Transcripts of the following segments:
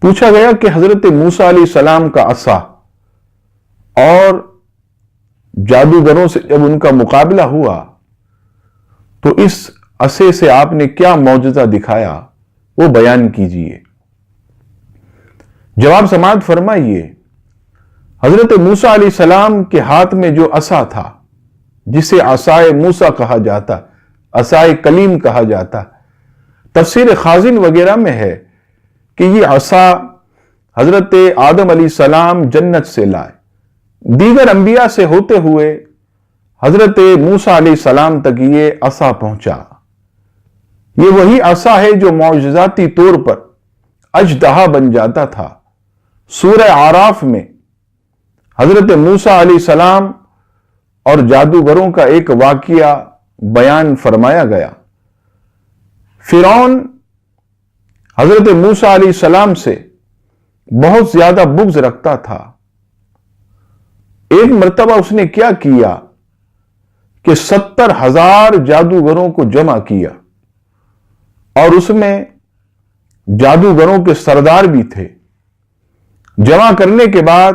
پوچھا گیا کہ حضرت موسیٰ علیہ السلام کا عصا اور جادوگروں سے جب ان کا مقابلہ ہوا تو اس عصے سے آپ نے کیا معجزہ دکھایا، وہ بیان کیجئے۔ جواب سماعت فرمائیے، حضرت موسیٰ علیہ السلام کے ہاتھ میں جو عصا تھا، جسے عصائے موسیٰ کہا جاتا، عصائے کلیم کہا جاتا، تفسیر خازن وغیرہ میں ہے کہ یہ عصا حضرت آدم علیہ السلام جنت سے لائے، دیگر انبیاء سے ہوتے ہوئے حضرت موسیٰ علیہ السلام تک یہ عصا پہنچا۔ یہ وہی عصا ہے جو معجزاتی طور پر اژدہا بن جاتا تھا۔ سورہ اعراف میں حضرت موسیٰ علیہ السلام اور جادوگروں کا ایک واقعہ بیان فرمایا گیا۔ فرعون حضرت موسیٰ علیہ السلام سے بہت زیادہ بغض رکھتا تھا۔ ایک مرتبہ اس نے کیا کیا کہ 70,000 جادوگروں کو جمع کیا، اور اس میں جادوگروں کے سردار بھی تھے۔ جمع کرنے کے بعد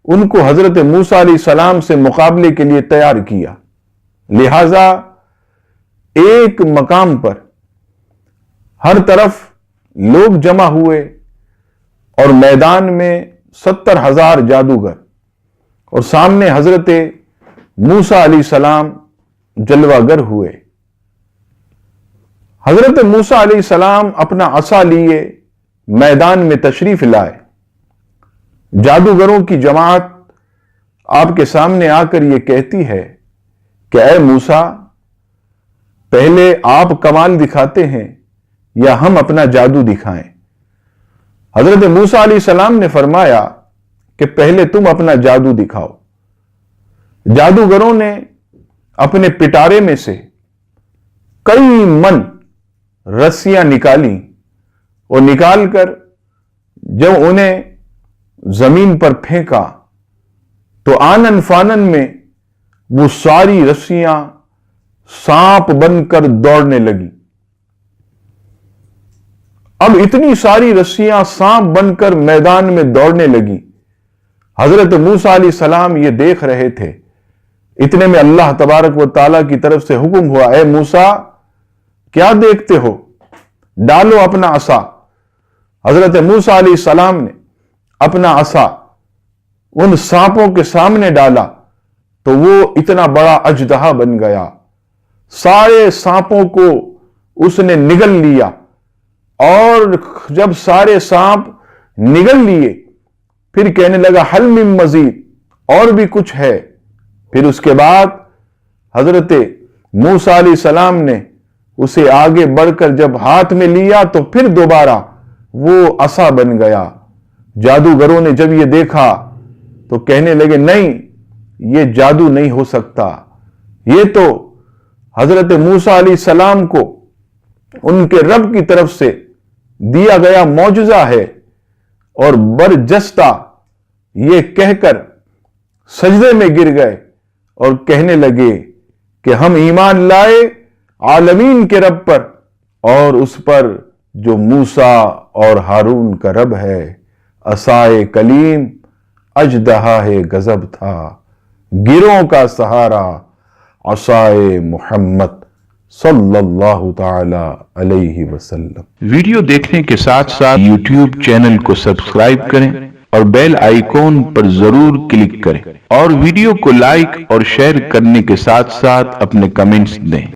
ان کو حضرت موسیٰ علیہ السلام سے مقابلے کے لیے تیار کیا، لہذا ایک مقام پر ہر طرف لوگ جمع ہوئے اور میدان میں 70,000 جادوگر، اور سامنے حضرت موسیٰ علیہ السلام جلوہ گر ہوئے۔ حضرت موسیٰ علیہ السلام اپنا عصا لیے میدان میں تشریف لائے۔ جادوگروں کی جماعت آپ کے سامنے آ کر یہ کہتی ہے کہ اے موسیٰ، پہلے آپ کمال دکھاتے ہیں یا ہم اپنا جادو دکھائیں؟ حضرت موسیٰ علیہ السلام نے فرمایا کہ پہلے تم اپنا جادو دکھاؤ۔ جادوگروں نے اپنے پٹارے میں سے کئی من رسیاں نکالیں، اور نکال کر جب انہیں زمین پر پھینکا تو آنن فانن میں وہ ساری رسیاں سانپ بن کر دوڑنے لگی۔ اب اتنی ساری رسیاں سانپ بن کر میدان میں دوڑنے لگی۔ حضرت موسیٰ علیہ السلام یہ دیکھ رہے تھے۔ اتنے میں اللہ تبارک و تعالیٰ کی طرف سے حکم ہوا، اے موسیٰ، کیا دیکھتے ہو؟ ڈالو اپنا عصا۔ حضرت موسیٰ علیہ السلام نے اپنا عصا ان سانپوں کے سامنے ڈالا تو وہ اتنا بڑا اژدہا بن گیا۔ سارے سانپوں کو اس نے نگل لیا، اور جب سارے سانپ نگل لیے پھر کہنے لگا حل من مزید، اور بھی کچھ ہے۔ پھر اس کے بعد حضرت موسیٰ علیہ السلام نے اسے آگے بڑھ کر جب ہاتھ میں لیا تو پھر دوبارہ وہ عصا بن گیا۔ جادوگروں نے جب یہ دیکھا تو کہنے لگے نہیں، یہ جادو نہیں ہو سکتا، یہ تو حضرت موسیٰ علیہ السلام کو ان کے رب کی طرف سے دیا گیا معجزہ ہے۔ اور برجستہ یہ کہہ کر سجدے میں گر گئے اور کہنے لگے کہ ہم ایمان لائے عالمین کے رب پر، اور اس پر جو موسیٰ اور ہارون کا رب ہے۔ عصائے کلیم اژدہا ہے غضب تھا، گروں کا سہارا عصائے محمد صلی اللہ تعالی علیہ وسلم۔ ویڈیو دیکھنے کے ساتھ ساتھ یوٹیوب چینل کو سبسکرائب کریں اور بیل آئیکن پر ضرور کلک کریں، اور ویڈیو کو لائک اور شیئر کرنے کے ساتھ ساتھ اپنے کمنٹس دیں۔